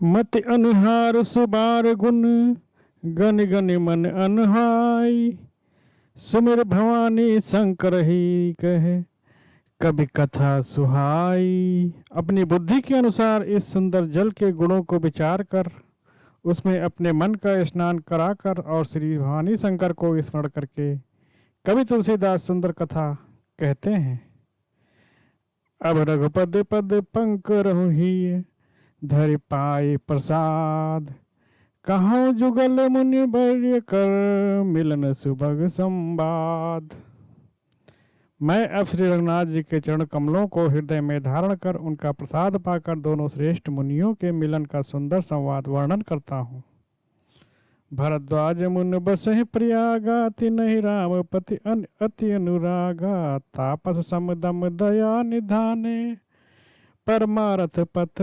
मत अनहार सुबार गुण, गन गन मन अनहाई। सुमिर भवानी शंकर ही कहे, कभी कथा सुहाई। अपनी बुद्धि के अनुसार इस सुंदर जल के गुणों को विचार कर उसमें अपने मन का स्नान कराकर और श्री भवानी शंकर को स्मरण करके कवि तुलसीदास सुंदर कथा कहते हैं। अब रघुपद पद पंक रहु ही, धरि पाए प्रसाद। कहाँ जुगल मुनि वर्य कर, मिलन सुभग संवाद। मैं अब श्री रघुनाथ जी के चरण कमलों को हृदय में धारण कर उनका प्रसाद पाकर दोनों श्रेष्ठ मुनियों के मिलन का सुंदर संवाद वर्णन करता हूँ। भरद्वाज मुन बसहि प्रयागा, तिनहि राम पति अति अनुरागा। तापस समदम दया निधाने, परमारथ पथ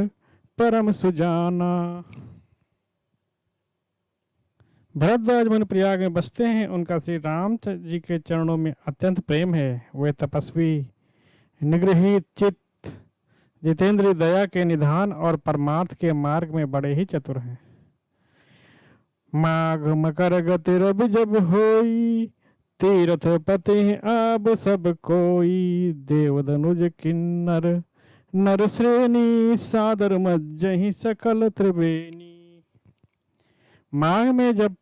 परम सुजाना। भरद्वाज मुनि प्रयाग में बसते हैं। उनका श्री राम जी के चरणों में अत्यंत प्रेम है। वे तपस्वी, निगृहित चित्त, जितेंद्रिय, दया के निधान और परमार्थ के मार्ग में बड़े ही चतुर हैं। माघ मकर गति रवि जब होई, तीर्थ पति अब सब कोई। देवदनुज किन्नर नर श्रेणी, सादर मज्जहि सकल त्रिवेणी। माघ में जब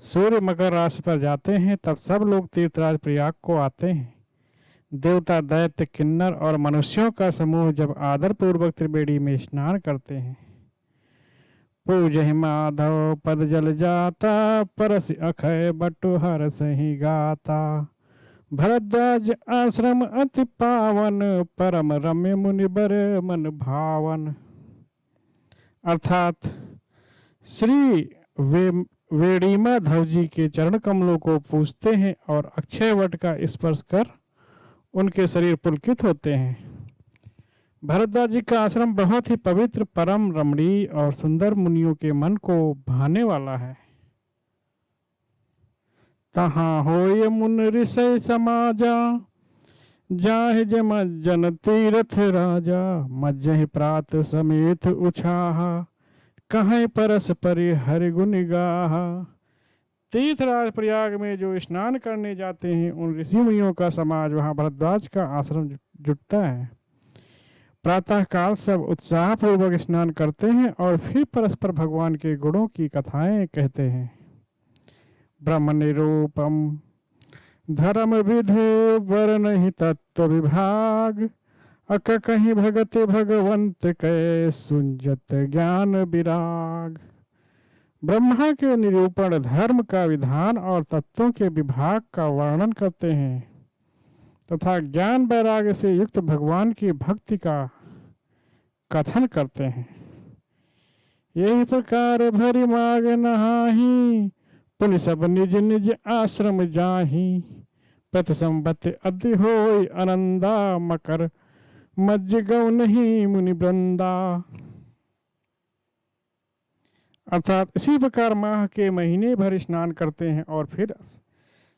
सूर्य मकर राशि पर जाते हैं तब सब लोग तीर्थराज प्रयाग को आते हैं। देवता, दैत्य, किन्नर और मनुष्यों का समूह जब आदर पूर्वक त्रिवेणी में स्नान करते हैं। पूजहि माधव पद जल जाता, परस अखय बटु हर सही गाता। भरद्वाज आश्रम अति पावन, परम रम्य मुनि बर मन भावन। अर्थात श्री वेड़ी माधव जी के चरण कमलों को पूजते हैं और अक्षय वट का स्पर्श कर उनके शरीर पुलकित होते हैं। भरद्वाज जी का आश्रम बहुत ही पवित्र, परम रमणीय और सुंदर मुनियों के मन को भाने वाला है। तहाँ होय मुन ऋषय समाजा, जाहि जम जन तीर्थ राजा। मज्जहि प्रात समेत उछाहा, कहीं परस परि हरि गुण गाहा। तीर्थराज प्रयाग में जो स्नान करने जाते हैं उन ऋषि मुनियों का समाज वहां भरद्वाज का आश्रम जुटता है। प्रातः काल सब उत्साह पूर्वक स्नान करते हैं और फिर परस्पर भगवान के गुणों की कथाएं कहते हैं। ब्रह्म निरूपम धर्म विधि, वर्ण तत्व विभाग। अक कहीं भगत भगवंत कै, सुंजत ज्ञान विराग। ब्रह्मा के निरूपण, धर्म का विधान और तत्वों के विभाग का वर्णन करते हैं तथा ज्ञान वैराग्य से युक्त भगवान की भक्ति का कथन करते हैं। यही प्रकार भरी माग नहाही, पुनि सब निज निज आश्रम जाही। प्रति संबत अति होय आनंदा, मकर मज्ज गौ नहीं मुनि वृंदा। अर्थात इसी प्रकार माह के महीने भर स्नान करते हैं और फिर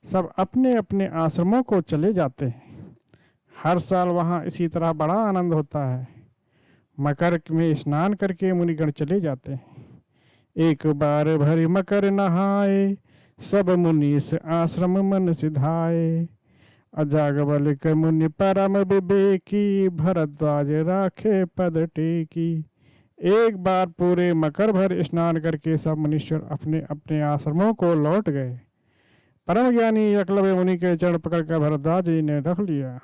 सब अपने अपने आश्रमों को चले जाते हैं। हर साल वहाँ इसी तरह बड़ा आनंद होता है। मकर में स्नान करके मुनिगण चले जाते हैं। एक बार भरी मकर नहाए, सब मुनि इस आश्रम मन सिधाए। अजागबलिक मुनि परम विवेकी, भरद्वाज राखे पद टेकी। एक बार पूरे मकर भर स्नान करके सब मनुष्य अपने अपने आश्रमों को लौट गए। परम ज्ञानी एकलव्य मुनि के चरण पकड़कर भरद्वाज जी ने रख लिया।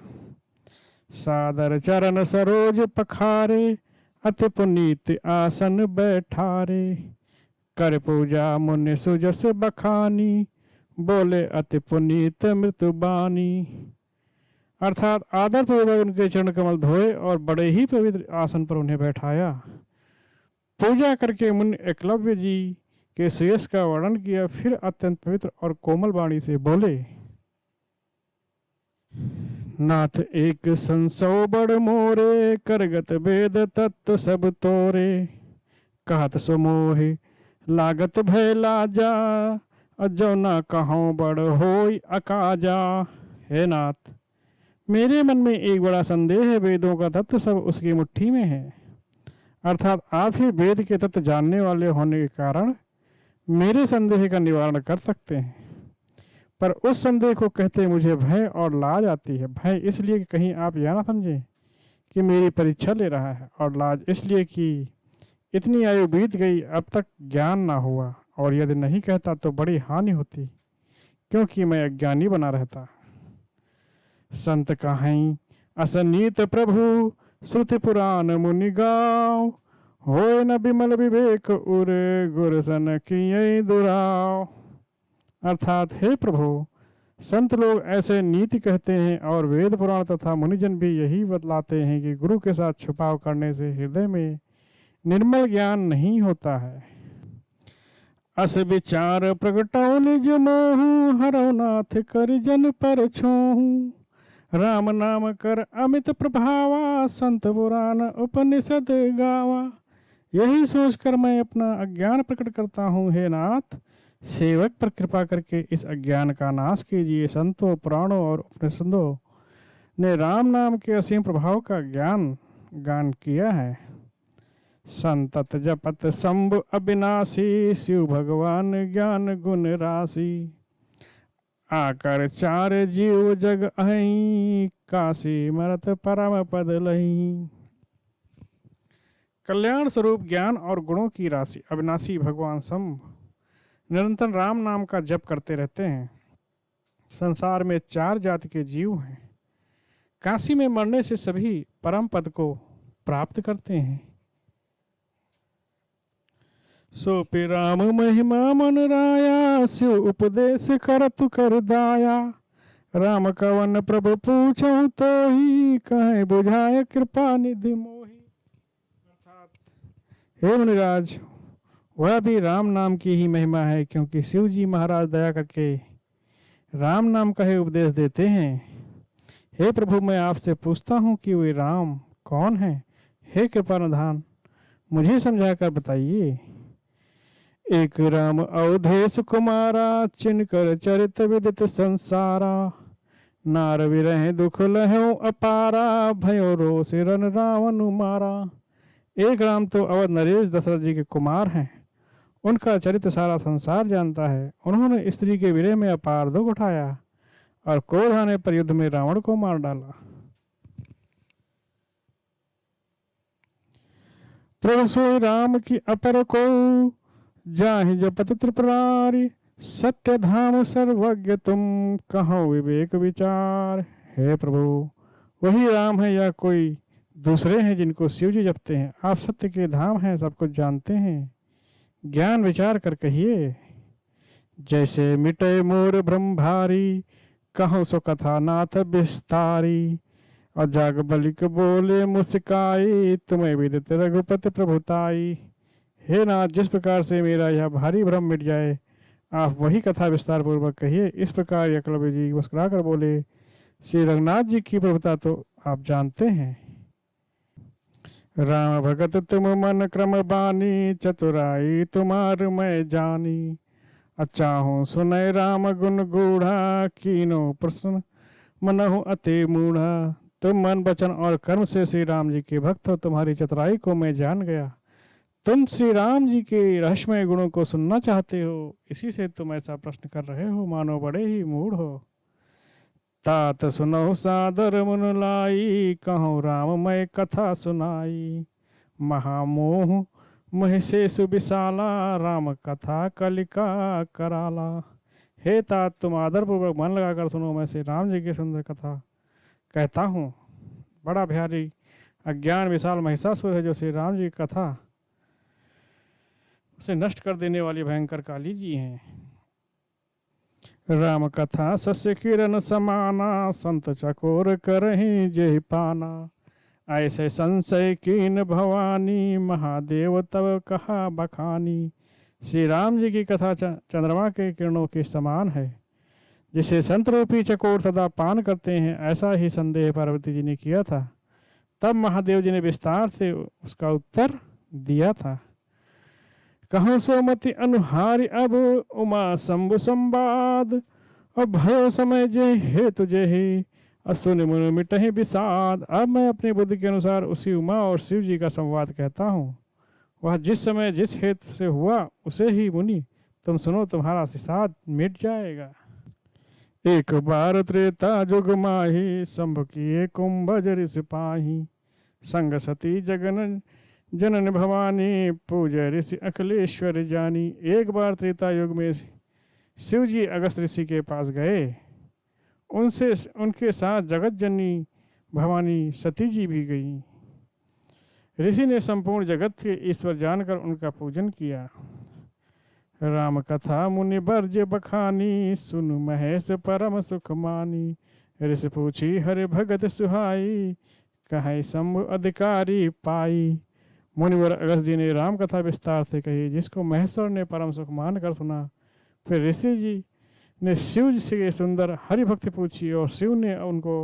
सादर चरण सरोज पखारे, अति पुनीत आसन बैठारे। कर पूजा मुनि सुजस बखानी, बोले अति पुनीत मृत्युबानी। अर्थात आदर पूर्वक उनके चरण कमल धोए और बड़े ही पवित्र आसन पर उन्हें बैठाया। पूजा करके मुनि एकलव्य जी के श्रेयस का वर्णन किया। फिर अत्यंत पवित्र और कोमल वाणी से बोले, नाथ एक संसो बड़ मोरे, करगत वेद तत्व सब तोरे। कहत सुमोहि लागत भय लाजा, अजो न कहूँ बड़ होय अकाजा। हे नाथ, मेरे मन में एक बड़ा संदेह है। वेदों का तत्व सब उसकी मुट्ठी में है। अर्थात आप ही वेद के तत्व जानने वाले होने के कारण मेरे संदेह का निवारण कर सकते हैं। पर उस संदेह को कहते मुझे भय और लाज आती है। भय इसलिए कि कहीं आप यह ना समझें कि मेरी परीक्षा ले रहा है, और लाज इसलिए कि इतनी आयु बीत गई अब तक ज्ञान ना हुआ, और यदि नहीं कहता तो बड़ी हानि होती, क्योंकि मैं अज्ञानी बना रहता। संत कहाई असनीत प्रभु श्रुति पुराण मुनि गाँव, होए न बिमल विवेक उर गुरसन किए दुराव। अर्थात हे प्रभु, संत लोग ऐसे नीति कहते हैं और वेद पुराण तथा मुनिजन भी यही बतलाते हैं कि गुरु के साथ छुपाव करने से हृदय में निर्मल ज्ञान नहीं होता है। अस विचार प्रगटौ निज मोहु, हरौ नाथ कर जन पर छोहु। राम नाम कर अमित प्रभावा, संत पुराण उपनिषद गावा। यही सोचकर मैं अपना अज्ञान प्रकट करता हूँ। हे नाथ, सेवक पर कृपा करके इस अज्ञान का नाश कीजिए। संतों, पुराणों और उपनिषदों ने राम नाम के असीम प्रभाव का गान किया है। संतत जपत शंभु अविनाशी, शिव भगवान ज्ञान गुण राशि। आकर चार जीव जग अहि, काशी मरत परम पद लहि। कल्याण स्वरूप ज्ञान और गुणों की राशि अविनाशी भगवान शंभु निरंतर राम नाम का जप करते रहते हैं। संसार में 4 जाति के जीव हैं। काशी में मरने से सभी परम पद को प्राप्त करते हैं। सो पे राम महिमा मन राया, शिव उपदेश करतु कर दाया। राम कवन प्रभु पूछो तो ही, कहे बुझाए कृपा निधि मोहि। अर्थात हे मुनिराज, वह भी राम नाम की ही महिमा है, क्योंकि शिव जी महाराज दया करके राम नाम का ही उपदेश देते हैं। हे प्रभु, मैं आपसे पूछता हूँ कि वे राम कौन है? हे कृपानिधान, मुझे समझाकर बताइए। एक राम अवधेश कुमारा, चिन्हकर चरित विदित संसारा। नार विरह दुख लहो अपारा, भयो रोष रन रावण मारा। एक राम तो अवध नरेश दशरथ जी के कुमार हैं। उनका चरित्र सारा संसार जानता है। उन्होंने स्त्री के विरह में अपार दुख उठाया और क्रोध आने पर युद्ध में रावण को मार डाला। प्रभु सोई राम की अपर को, जाहि जपत त्रिपुरारी। सत्य धाम सर्वज्ञ तुम, कहो विवेक विचार। हे प्रभु, वही राम है या कोई दूसरे हैं जिनको शिव जी जपते हैं? आप सत्य के धाम हैं, सब कुछ जानते हैं, ज्ञान विचार कर कहिए। जैसे मिटे मोर ब्रह्म भारी, कहो सो कथा नाथ विस्तारी। और जाग बलिक बोले मुस्काई, तुम्हें विदित रघुपति प्रभुताई। हे नाथ, जिस प्रकार से मेरा यह भारी भ्रम मिट जाए, आप वही कथा विस्तार पूर्वक कहिए। इस प्रकार एकलव्य जी मुस्कुरा कर बोले, श्री रघुनाथ जी की प्रभुता तो आप जानते हैं। राम भगत तुम मन क्रम बानी, चतुराई तुम्हार मैं जानी। अच्छा हूँ सुनय राम गुण गूढ़ा, कीनो प्रश्न मनहु अति मूढ़ा। तुम मन वचन और कर्म से श्री राम जी के भक्त हो, तुम्हारी चतुराई को मैं जान गया। तुम श्री राम जी के रहस्यमय गुणों को सुनना चाहते हो, इसी से तुम ऐसा प्रश्न कर रहे हो, मानो बड़े ही मूढ़ हो। तात सुनो सादर मुन लाई, कहो राममय कथा सुनाई। महामोह महिषेषु विशाला, राम कथा कलिका कराला। हे तात, तुम आदर पूर्वक मन लगाकर सुनो, मैं श्री राम जी की सुंदर कथा कहता हूँ। बड़ा भारी अज्ञान विशाल महिषासुर है, जो श्री राम जी की कथा उसे नष्ट कर देने वाली भयंकर काली जी हैं। राम कथा सस्य किरण समाना, संत चकोर करहि जेहि पाना। ऐसे संशय कीन भवानी, महादेव तब कहा बखानी। श्री राम जी की कथा चंद्रमा के किरणों के समान है, जिसे संत रूपी चकोर सदा पान करते हैं। ऐसा ही संदेह पार्वती जी ने किया था। तब महादेव जी ने विस्तार से उसका उत्तर दिया था। कहो सोमति अनुहारी अब, उमा शंभु संवाद। और भयो समय जे हे तुझे ही, असुन मुनि मिटहि विषाद। अब मैं अपनी बुद्धि के अनुसार उसी उमा और शिव जी का संवाद कहता हूँ। वह जिस समय जिस हेतु से हुआ उसे ही मुनि तुम सुनो, तुम्हारा विषाद मिट जाएगा। एक बार त्रेता जुग माही, शंभु किए कुंभज ऋषि पाही। संग सती जगन जनन भवानी, पूज्य ऋषि अखिलेश्वर जानी। एक बार त्रेता युग में शिव जी अगस्त ऋषि के पास गए। उनसे उनके साथ जगत जननी भवानी सती जी भी गई। ऋषि ने संपूर्ण जगत के ईश्वर जानकर उनका पूजन किया। राम कथा मुनि बर्ज बखानी, सुन महेश परम सुख मानी। ऋषि पूछी हरि भगत सुहाई, कहे शंभु अधिकारी पाई। मुनिवर अगस्त जी ने राम कथा विस्तार से कही, जिसको महेश्वर ने परम सुख मान कर सुना। फिर ऋषि जी ने शिव जी से सुंदर हरि भक्ति पूछी और शिव ने उनको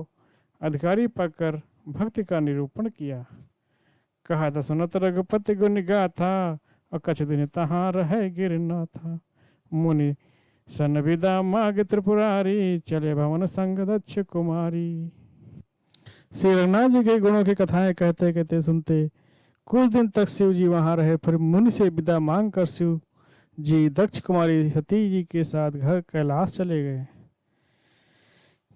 अधिकारी पाकर भक्ति का निरूपण किया। कहा था सुनत रघुपति गुण गाथा, और कछ दिन तहाँ रह गिरना था। मुनि सन विदा माग त्रिपुरारी, चले भवन संग दक्ष कुमारी। श्री रघुनाथ जी के गुणों की कथाएं कहते कहते सुनते कुछ दिन तक शिव जी वहां रहे। फिर मुनि से विदा मांग कर शिव जी दक्ष कुमारी सती जी के साथ घर कैलाश चले गए।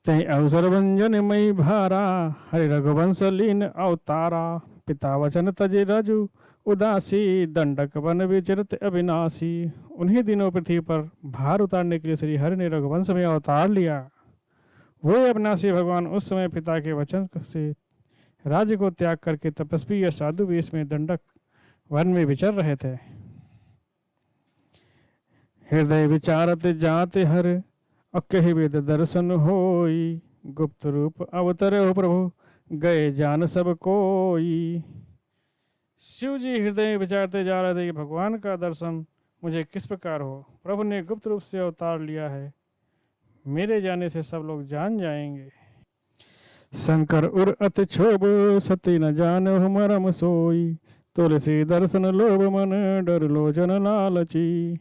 तही अवसर भंजन मई भारा, हरि रघुवंश लीन अवतारा। पिता वचन तजे रजु उदासी, दंडक वन विचरत अविनाशी। उन्हीं दिनों पृथ्वी पर भार उतारने के लिए श्री हरि ने रघुवंश में अवतार लिया। वो अविनाशी भगवान उस समय पिता के वचन से राज्य को त्याग करके तपस्वी या साधु वेश में दंडक वन में विचर रहे थे। हृदय विचारत जाते हर, अकहि वेद दर्शन होई। गुप्त रूप अवतर हो प्रभु, गए जान सब कोई। शिव जी हृदय विचारते जा रहे थे कि भगवान का दर्शन मुझे किस प्रकार हो। प्रभु ने गुप्त रूप से अवतार लिया है, मेरे जाने से सब लोग जान जाएंगे। शंकर उर अति क्षोभ, सती न जान मरम सोई। तुलसी दर्शन लोभ मन, डर लोचन लालची।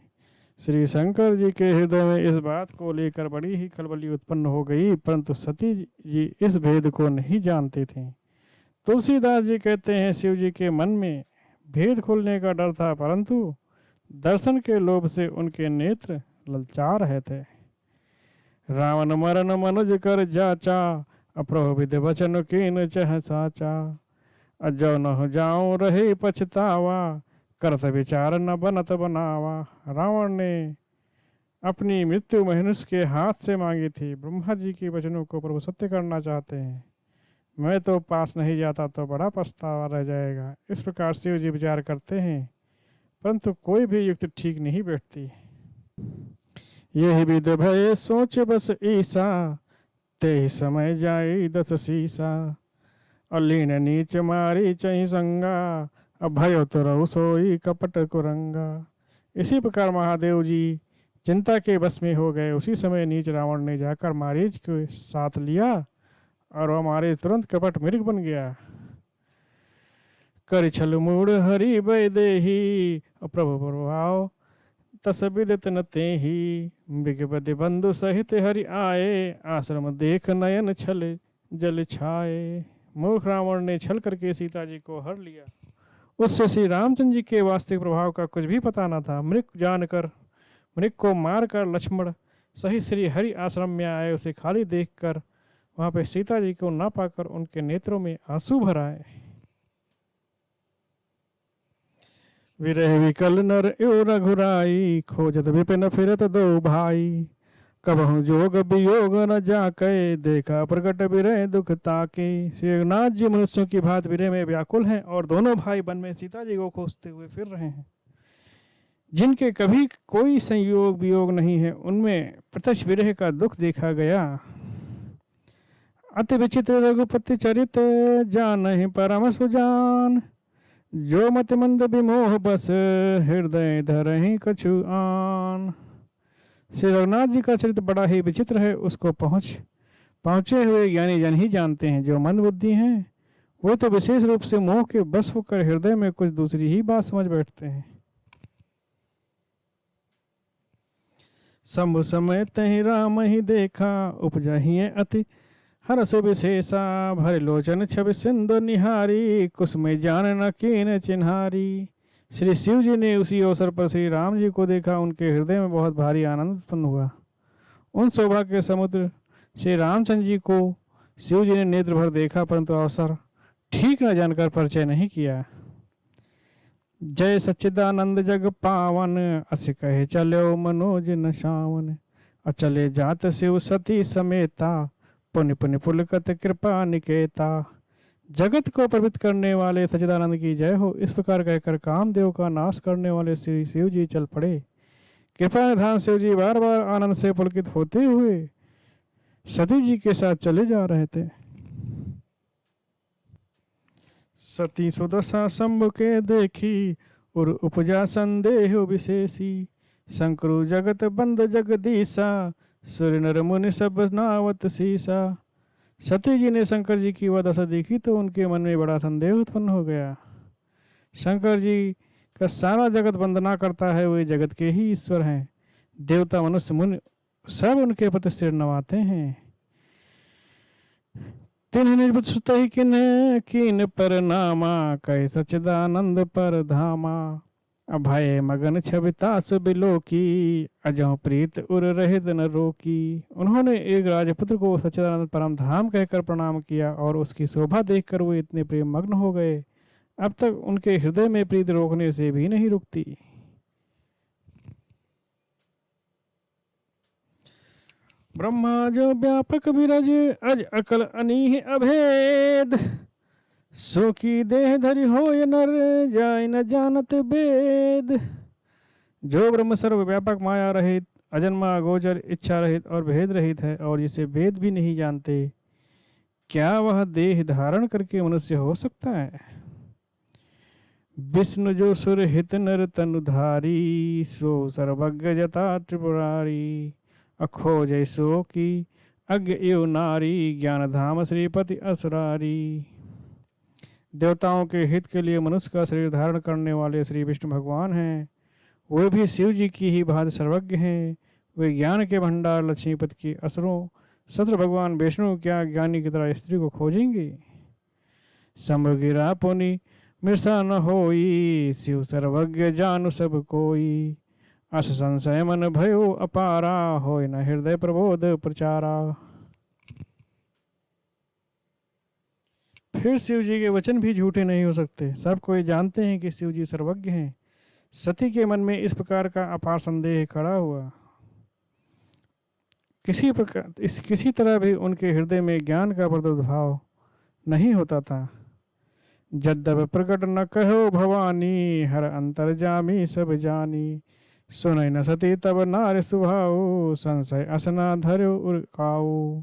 श्री शंकर जी के हृदय में इस बात को लेकर बड़ी ही खलबली उत्पन्न हो गई, परंतु सती जी इस भेद को नहीं जानते थे। तुलसीदास जी कहते हैं शिव जी के मन में भेद खुलने का डर था, परंतु दर्शन के लोभ से उनके नेत्र ललचा रहे थे। रावण मरण मनुज कर जाचा, अप्रभु विद वचन कीन चह साचा। अजो न जाओ रहे पछतावा, करत विचार न बनत बनावा। रावण ने अपनी मृत्यु मनुष्य के हाथ से मांगी थी। ब्रह्मा जी के वचनों को प्रभु सत्य करना चाहते हैं। मैं तो पास नहीं जाता तो बड़ा पछतावा रह जाएगा। इस प्रकार शिव जी विचार करते हैं, परंतु कोई भी युक्ति ठीक नहीं बैठती। यही विध भय सोच बस ईसा, ते समय जाए दस सीसा। अलीन नीच मारी चही संगा, अभय तुरहु सोई कपट कुरंगा। इसी प्रकार महादेव जी चिंता के बस में हो गए। उसी समय नीच रावण ने जाकर मारीच को साथ लिया और वह मारीच तुरंत कपट मृग बन गया। कर छल मूड हरि भय देही, प्रभु प्रभाव तस विदित न तेहि। मृग बदि बंधु सहित हरि आए, आश्रम देख नयन छल जल छाए। मूर्ख रावण ने छल करके सीता जी को हर लिया। उससे श्री रामचंद्र जी के वास्तविक प्रभाव का कुछ भी पता न था। मृग जानकर मृग को मारकर लक्ष्मण सहित श्री हरि आश्रम में आए। उसे खाली देखकर वहां पे सीता जी को ना पाकर उनके नेत्रों में आंसू भर आए। विरह विकल नर एवं रघुराई, खोजत विपिन फिरत दो भाई। कबहु जोग वियोग न जाके, देखा प्रकट विरह दुख ताके। श्री रघुनाथ जी मनुष्यों की भांत विरह में व्याकुल हैं और दोनों भाई वन में सीता जी को खोजते हुए फिर रहे हैं। जिनके कभी कोई संयोग वियोग नहीं है, उनमें प्रत्यक्ष विरह का दुख देखा गया। अति विचित्र रघुपति चरित, जानहि परम सुजान। जो मत मंद विमोह बस, हृदय धरहि कछु आन। श्री रघुनाथ जी का चरित्र बड़ा ही विचित्र है। उसको पहुंचे हुए ज्ञानी जन ही जानते हैं। जो मंद बुद्धि हैं वो तो विशेष रूप से मोह के बस होकर हृदय में कुछ दूसरी ही बात समझ बैठते हैं। शंभु समय तहि राम ही देखा, उपजहि अति हरस विशेषा भर लोचन छवि सिंधु निहारी, कुसुम जान न कीन चिन्हारी। श्री शिव जी ने उसी अवसर पर श्री राम जी को देखा। उनके हृदय में बहुत भारी आनंद उत्पन्न हुआ। उन शोभा के समुद्र श्री रामचंद्र जी को शिव जी ने नेत्र भर देखा, परंतु अवसर ठीक न जानकर परिचय नहीं किया। जय सच्चिदानंद जग पावन, अस कहे चलो मनोज न शावन। अचले जात शिव सती समेता, पुण्य पुण्य पुलकत कृपा निकेता। जगत को पवित्र करने वाले सच्चिदानंद की जय हो, इस प्रकार कहकर कामदेव का नाश करने वाले श्री शिव जी चल पड़े। कृपा निधान शिव जी बार बार आनंद से पुलकित होते हुए सती जी के साथ चले जा रहे थे। सती सुदशा शंभु के देखी, और उपजा संदेह विशेषी। शंकरु जगत बंद जगदीशा, सूर्य नर मुनि सब नावत सीसा। सती जी ने शंकर जी की वह दशा देखी तो उनके मन में बड़ा संदेह उत्पन्न हो गया। शंकर जी का सारा जगत वंदना करता है, वे जगत के ही ईश्वर हैं। देवता मनुष्य मुनि सब उनके प्रति सिर नवाते हैं। तिन्ह निर्भुत सुत ही किन पर नामा, कहे सच्चिदानंद पर धामा। अभय मगन छवितास बिलोकी, अजह प्रीत उर रहित न रोकी। उन्होंने एक राजपुत्र को सच्चिदानंद परम धाम कहकर प्रणाम किया और उसकी शोभा देखकर वो इतने प्रेम मग्न हो गए, अब तक उनके हृदय में प्रीत रोकने से भी नहीं रुकती। ब्रह्मा जो व्यापक विरज, अज अकल अनीह अभेद। सो की देह धरि होय नर, जाय न जानत वेद। जो ब्रह्म सर्व व्यापक माया रहित, अजन्मा गोचर इच्छा रहित और भेद रहित है, और जिसे वेद भी नहीं जानते, क्या वह देह धारण करके मनुष्य हो सकता है? विष्णु जो सुर हित नर तनुधारी, सो सर्वज्ञ जता त्रिपुरारी। अखो जैसो की अज्ञ एव नारी, ज्ञान धाम श्रीपति असरारी। देवताओं के हित के लिए मनुष्य का शरीर धारण करने वाले श्री विष्णु भगवान हैं। वे भी शिव जी की ही भांति सर्वज्ञ हैं। वे ज्ञान के भंडार लक्ष्मीपति के असुरों सत्र भगवान विष्णु क्या ज्ञानी की तरह स्त्री को खोजेंगे? शंभु गिरा पुनि मृषा न होई, शिव सर्वज्ञ जानु सब कोई। अस संशय मन भयो अपारा, होय न हृदय प्रबोध प्रचारा। फिर शिव जी के वचन भी झूठे नहीं हो सकते। सब कोई जानते हैं कि शिव जी सर्वज्ञ हैं। सती के मन में इस प्रकार का अपार संदेह खड़ा हुआ। किसी तरह भी उनके हृदय में ज्ञान का प्रादुर्भाव नहीं होता था। जद्यप प्रकट न कहो भवानी, हर अंतर्जामी सब जानी। सुनय न सती तब नार सुभाओ, संशय असना धर्यो उर्काओ।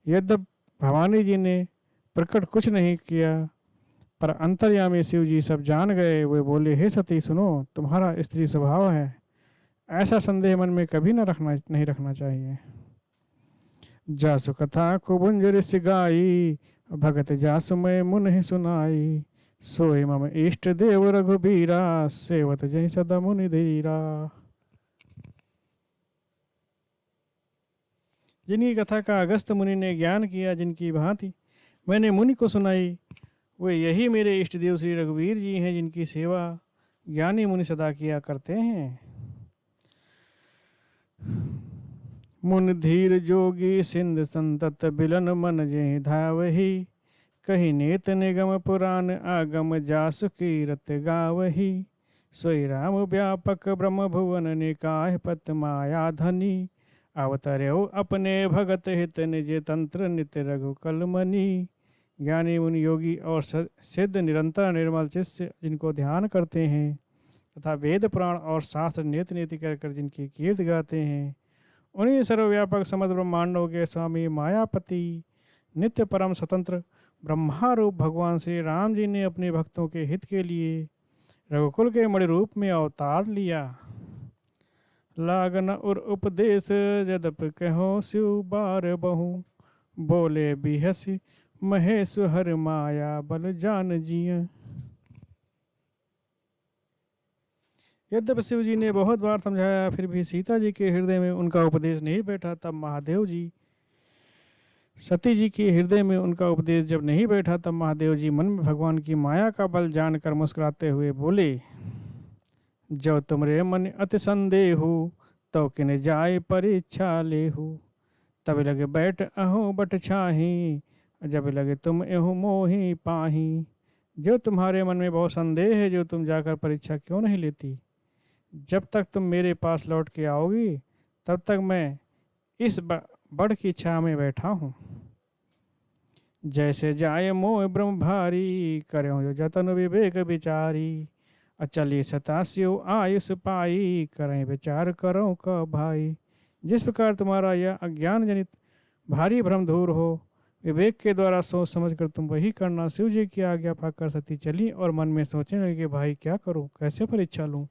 यद्यप भवानी जी ने प्रकट कुछ नहीं किया, पर अंतर्यामी शिव जी सब जान गए। वे बोले, हे सती सुनो, तुम्हारा स्त्री स्वभाव है, ऐसा संदेह मन में कभी नहीं रखना चाहिए। जासु कथा को बुंज ऋषि गाई, भगत जासु मैं मुन ही सुनाई। सोई मम इष्ट देव रघुबीरा, सेवत जय सदा मुनि धीरा। जिनकी कथा का अगस्त मुनि ने ज्ञान किया, जिनकी भांति मैंने मुनि को सुनाई, वे यही मेरे इष्ट देव श्री रघुवीर जी हैं, जिनकी सेवा ज्ञानी मुनि सदा किया करते हैं। मुन धीर जोगी सिंध संतत बिलन, मन जय धावही। कही नेत निगम पुराण, आगम जासु कीरत गावही। सोई राम व्यापक ब्रह्म भुवन, निकाय पत माया धनी। अवतर्यो अपने भगत हित, निज तंत्र नित्य रघुकल मनी। ज्ञानी मुनि योगी और सिद्ध निरंतर निर्मल चित्त जिनको ध्यान करते हैं, तथा वेद पुराण और शास्त्र नीति नीति कर जिनकी कीर्ति गाते हैं, उन्हीं सर्वव्यापक समस्त ब्रह्मांडों के स्वामी मायापति नित्य परम स्वतंत्र ब्रह्मारूप भगवान श्री राम जी ने अपने भक्तों के हित के लिए रघुकुल के मणि रूप में अवतार लिया। लागन और उपदेश जदप कहो शिव बार बहु, बोले बिहसी महेश हर माया बल जान जिया। यद्यपि शिव जी ने बहुत बार समझाया, फिर भी सीता जी के हृदय में उनका उपदेश नहीं बैठा। तब महादेव जी सती जी के हृदय में उनका उपदेश जब नहीं बैठा तब महादेव जी मन में भगवान की माया का बल जानकर मुस्कुराते हुए बोले, जो तुमरे मन अति संदेहु तो किन जाय परीक्षा लेहु। तब लगे बैठ अहो बट छाही, जब लगे तुम एहु मोही पाही। जो तुम्हारे मन में बहुत संदेह है, जो तुम जाकर परीक्षा क्यों नहीं लेती। जब तक तुम मेरे पास लौट के आओगी तब तक मैं इस बड़ की छाया में बैठा हूँ। जैसे जाय मोह ब्रह्म भारी, करो जो जतन विवेक विचारी। अचली सतास्यो आयुष पाई, करें विचार करो क भाई। जिस प्रकार तुम्हारा यह अज्ञान जनित भारी भ्रम दूर हो, विवेक के द्वारा सोच समझकर तुम वही करना। शिव जी की आज्ञा पाकर सती चली और मन में सोचने लगी कि भाई क्या करूं, कैसे परीक्षा लूं।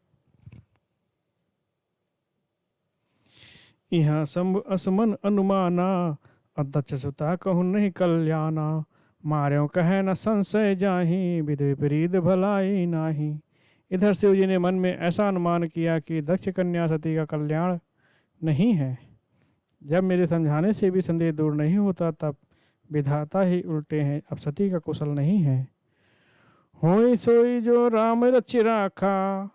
यहाँ संभ असमन अनुमाना, अध्यक्ष सुता कहूँ नहीं कल्याणा। मार्यों कहे न संशय जाही, विध विपरीत भलाई नाही। इधर शिव जी ने मन में ऐसा अनुमान किया कि दक्ष कन्या सती का कल्याण नहीं है। जब मेरे समझाने से भी संदेह दूर नहीं होता तब विधाता ही उल्टे हैं, अब सती का कुशल नहीं है। होई सोई जो राम रचि राखा,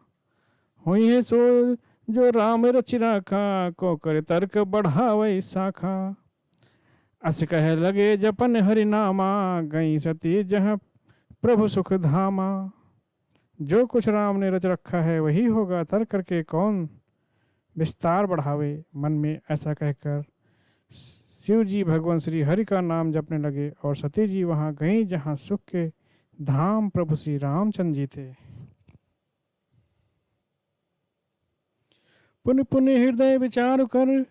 हुई है सो जो राम रचि राखा। को करे तर्क बढ़ावई शाखा, अस कह लगे जपन हरिनामा। गई सती जहाँ प्रभु सुख धामा। जो कुछ राम ने रच रखा है वही होगा, तर्क करके कौन विस्तार बढ़ावे। मन में ऐसा कहकर शिव जी भगवान श्री हरि का नाम जपने लगे और सती जी वहां गई जहां सुख के धाम प्रभु श्री रामचंद्र जी थे। पुन पुन हृदय विचार कर,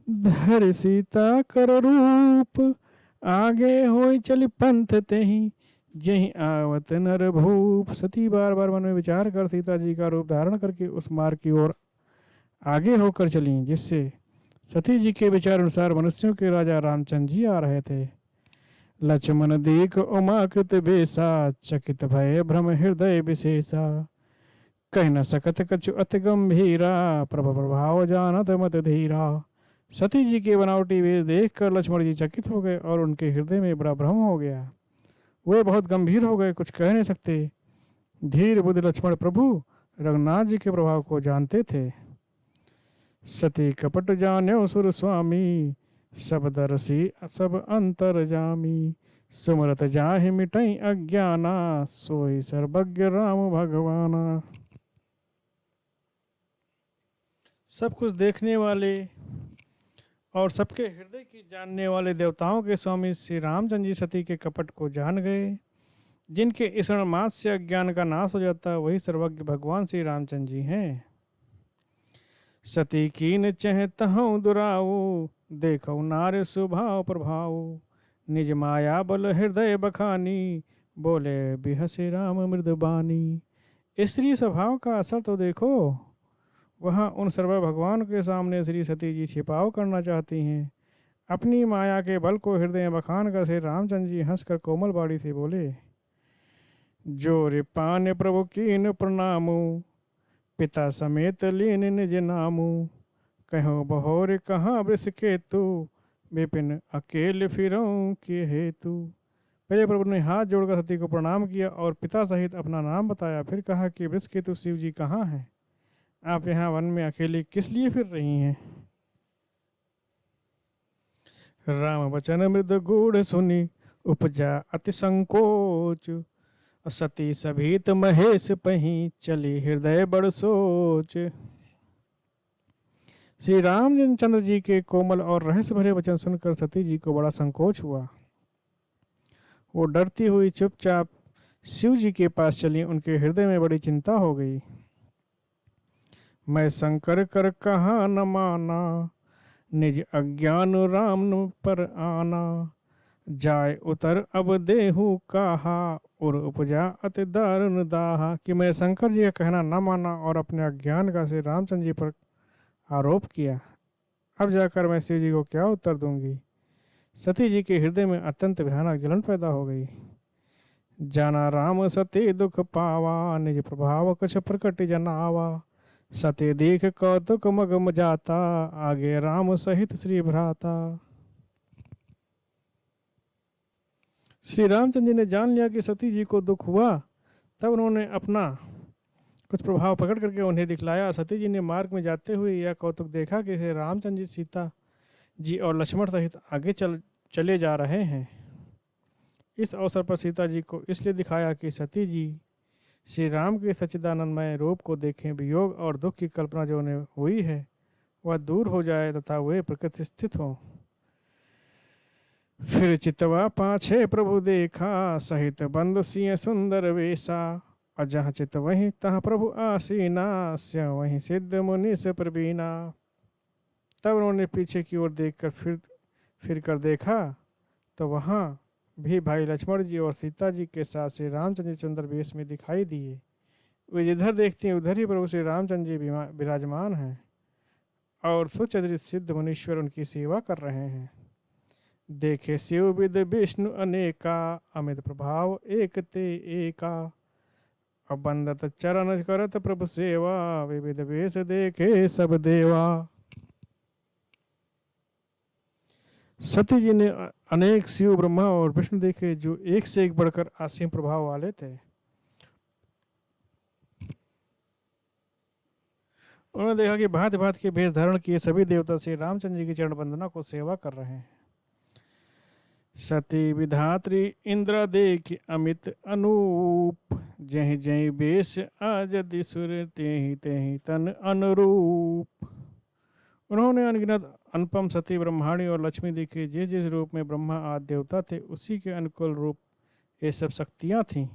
धर सीता कर रूप। आगे होई चली पंथ तेहि, जहीं आवत नर भूप। सती बार बार मन में विचार कर सीता जी का रूप धारण करके उस मार्ग की ओर आगे होकर चली, जिससे सती जी के विचार अनुसार मनुष्यों के राजा रामचंद्र जी आ रहे थे। लक्ष्मण देख उमाकृत बेसा, चकित भय भ्रम हृदय विशेषा। कह न सकत कछु अति गंभीरा, प्रभ प्रभाव जानत मत धीरा। सती जी के बनावटी वेश देखकर लक्ष्मण जी चकित हो गए और उनके हृदय में बड़ा भ्रम हो गया। वे बहुत गंभीर हो गए, कुछ कह नहीं सकते। धीर बुद्ध लक्ष्मण प्रभु रघुनाथ जी के प्रभाव को जानते थे। सती कपट जान्यो सुर स्वामी, सब दरसी सब अंतर जामी। सुमरत जाहि मिटई अज्ञाना, सोई सर्वज्ञ राम भगवाना। सब कुछ देखने वाले और सबके हृदय की जानने वाले देवताओं के स्वामी श्री रामचंद्र जी सती के कपट को जान गए। जिनके स्मरण मात्र से अज्ञान का नाश हो जाता है वही सर्वज्ञ भगवान श्री रामचंद्र जी हैं। सती कीन चहतहु दुराऊ, देखो नार स्वभाव प्रभाव। निज माया बल हृदय बखानी, बोले बिहसे राम मृदबानी। स्त्री स्वभाव का असर तो देखो। वहाँ उन सर्व भगवान के सामने श्री सती जी छिपाव करना चाहती हैं। अपनी माया के बल को हृदय बखान कर श्री रामचंद्र जी हंसकर कोमल बाड़ी से बोले, जो रिपान प्रभु कीन प्रणामु। पिता समेत लीन निज नामु। कहो बहोर कहाँ वृष केतु, विपिन अकेले फिरऊं के हेतु। पहले प्रभु ने हाथ जोड़कर सती को प्रणाम किया और पिता सहित अपना नाम बताया। फिर कहा कि वृष केतु शिव जी कहाँ हैं, आप यहाँ वन में अकेली किस लिए फिर रही हैं। राम वचन मृद गूढ़ सुनी, उपजा अति संकोच। सती सभीत महेश पही, चली हृदय बड़ सोच। श्री रामचंद्र जी के कोमल और रहस्य भरे वचन सुनकर सती जी को बड़ा संकोच हुआ। वो डरती हुई चुपचाप शिव जी के पास चली। उनके हृदय में बड़ी चिंता हो गई। मैं शंकर कर कहा न माना, निज अज्ञान राम पर आना। जाय उतर अब देहु कहा, और उपजा अति दारुण दाहा। कि मैं शंकर जी का कहना न माना और अपने अज्ञान का श्री रामचंद्र जी पर आरोप किया। अब जाकर मैं शिव जी को क्या उत्तर दूंगी। सती जी के हृदय में अत्यंत भयानक जलन पैदा हो गई। जाना राम सती दुख पावा, निज प्रभाव कछ प्रकट जनावा। सती देख कौतुक मगम जाता, आगे राम सहित श्री भ्राता। श्री रामचंद्र जी ने जान लिया कि सती जी को दुख हुआ, तब उन्होंने अपना कुछ प्रभाव प्रकट करके उन्हें दिखलाया। सती जी ने मार्ग में जाते हुए यह कौतुक देखा कि श्री रामचंद्र जी सीता जी और लक्ष्मण सहित आगे चले जा रहे हैं। इस अवसर पर सीता जी को इसलिए दिखाया कि सती जी श्री राम के सच्चिदानंदमय रूप को देखें, वियोग और दुख की कल्पना जो उन्हें हुई है वह दूर हो जाए तथा वे प्रकृति स्थित हों। फिर चितवा पाछे प्रभु देखा, सहित बंद सिंह सुंदर वेशा। और जहाँ चित वहीं तहाँ प्रभु आसीना, स्य वहीं सिद्ध मुनि से प्रवीणा। तब उन्होंने पीछे की ओर देखकर फिर कर देखा तो वहाँ भी भाई लक्ष्मण जी और सीता जी के साथ श्री रामचंद्र चंद्र वेश में दिखाई दिए। वे जिधर देखते हैं उधर ही प्रभु श्री रामचंद्र जी विराजमान हैं और सुचरित सिद्ध मुनीश्वर उनकी सेवा कर रहे हैं। देखे शिव विद विष्णु अनेका, अमित प्रभाव एक ते एका। अब बंदत चरण करत प्रभु सेवा, विविध वेश देखे सब देवा। सती जी ने अनेक शिव ब्रह्मा और विष्णु देखे जो एक से एक बढ़कर असीम प्रभाव वाले थे। उन्होंने देखा कि भांति भांति के भेष धारण किए सभी देवता श्री रामचंद्र जी की चरण वंदना को सेवा कर रहे हैं। सती विधात्री इंद्र देख अमित अनूप, जहि जहि बेश आजति सुर तेहि तेहि तन अनुरूप। उन्होंने अनगिनत अनुपम सती ब्रह्माणी और लक्ष्मी देखे, जिस जिस रूप में ब्रह्मा आदि देवता थे उसी के अनुकूल रूप ये सब शक्तियां थीं।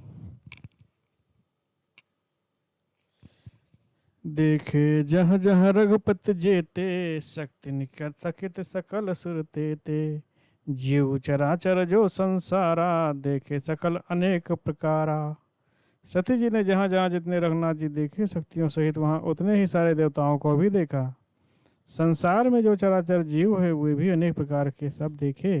देखे जहाँ जहाँ रघुपत जेते, शक्ति निकट सकित सकल सुर ते। जीव चराचर जो संसारा, देखे सकल अनेक प्रकारा। सती जी ने जहाँ जहाँ जितने रघुनाथ जी देखे शक्तियों सहित वहाँ उतने ही सारे देवताओं को भी देखा। संसार में जो चराचर जीव है वे भी अनेक प्रकार के सब देखे।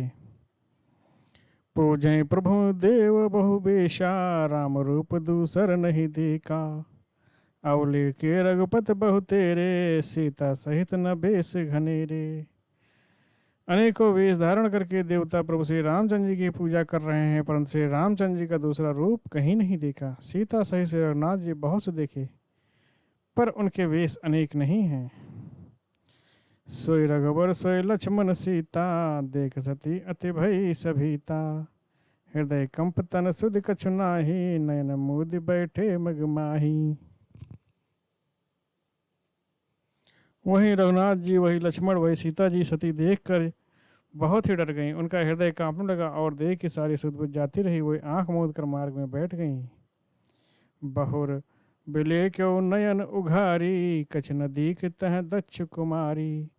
पूजय प्रभु देव बहुबेशा, राम रूप दूसर नहीं देखा। अवले के रघुपत बहु तेरे, सीता सहित न बेस घनेरे। अनेकों वेश धारण करके देवता प्रभु श्री रामचंद्र जी की पूजा कर रहे हैं, परंतु श्री रामचंद्र जी का दूसरा रूप कहीं नहीं देखा। सीता सहित श्री रघुनाथ जी बहुत से देखे पर उनके वेश अनेक नहीं हैं। सोई रघुबर सोई लक्ष्मण सीता, देख सती अति भई सभीता। हृदय कंप तन सुध कछु नाही, नयन मुद बैठे मगमाही। वही रघुनाथ जी, वही लक्ष्मण, वही सीता जी सती देखकर बहुत ही डर गईं। उनका हृदय कांपने लगा और देख के सारी सुध बुझ जाती रही। वही आंख मूंद कर मार्ग में बैठ गईं। बहुर बिले क्यों नयन उघारी, कछ न दीखतह दक्ष कुमारी।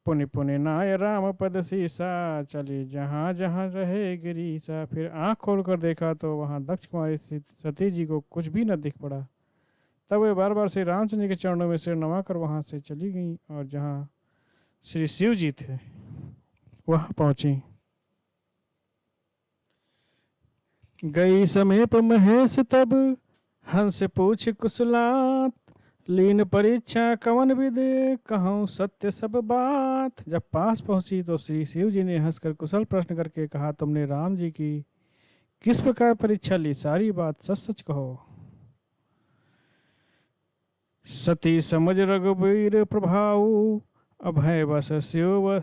पुनि पुनि नाय राम पद सीसा, चली जहाँ जहाँ रहे गिरीसा। फिर आंख खोलकर देखा तो वहाँ दक्ष कुमारी सती जी को कुछ भी न दिख पड़ा। तब वे बार बार श्री रामचंद्र के चरणों में सिर नवाकर वहां से चली गईं और जहाँ श्री शिव जी थे वहां पहुंची। गई समीप महेश तब, हंस पूछ कुशलात। लीन परीक्षा कवन विदे, कहूँ सत्य सब बात। जब पास पहुंची तो श्री शिव जी ने हंसकर कुशल प्रश्न करके कहा, तुमने राम जी की किस प्रकार परीक्षा ली, सारी बात सच सच कहो। सती समझ रघुबीर प्रभाऊ, अभय बस शिव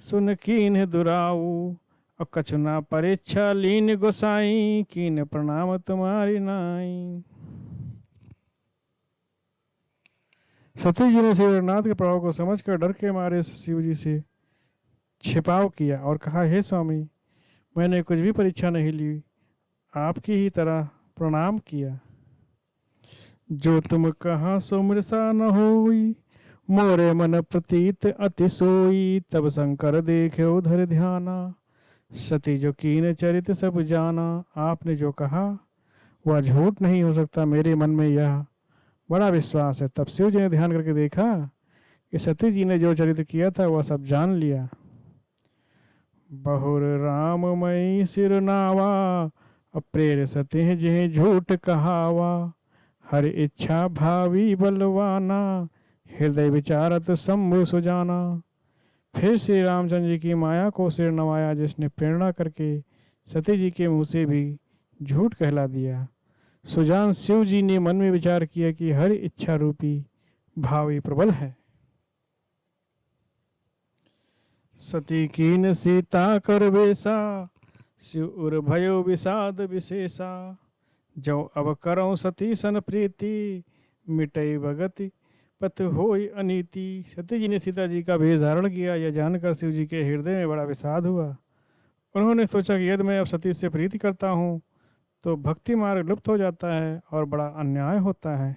सुन कीन दुराऊ। और कछुना परीक्षा लीन गोसाई, कीन प्रणाम तुम्हारी नाई। सती जी ने श्री रघुनाथ के प्रभाव को समझकर डर के मारे शिव जी से छिपाव किया और कहा, हे स्वामी, मैंने कुछ भी परीक्षा नहीं ली, आपकी ही तरह प्रणाम किया। जो तुम कहा सो मृषा न होई, मोरे मन प्रतीत अति सोई। तब शंकर देखे उधर ध्याना, सती जो कीन चरित सब जाना। आपने जो कहा वह झूठ नहीं हो सकता, मेरे मन में यह बड़ा विश्वास है। तब शिव जी ने ध्यान करके देखा कि सती जी ने जो चरित्र किया था वह सब जान लिया। बहुर राममयी सिर नावा, अप्रेर सती जिह झूठ कहावा। हर इच्छा भावी बलवाना, हृदय विचारत शंभु सुजाना। फिर श्री रामचंद्र जी की माया को सिर नवाया, जिसने प्रेरणा करके सती जी के मुंह से भी झूठ कहला दिया। सुजान शिव जी ने मन में विचार किया कि हर इच्छा रूपी भाव ही प्रबल है। सती कीन सीता कर वेसा, शिव उर भयो विषाद विशेषा। जो अब करो सती सन प्रीति, मिटई भगति पथ होई अनीति। सती जी ने सीता जी का वेश धारण किया। यह जानकर शिव जी के हृदय में बड़ा विषाद हुआ। उन्होंने सोचा कि यदि मैं अब सती से प्रीति करता हूँ तो भक्ति मार्ग लुप्त हो जाता है और बड़ा अन्याय होता है।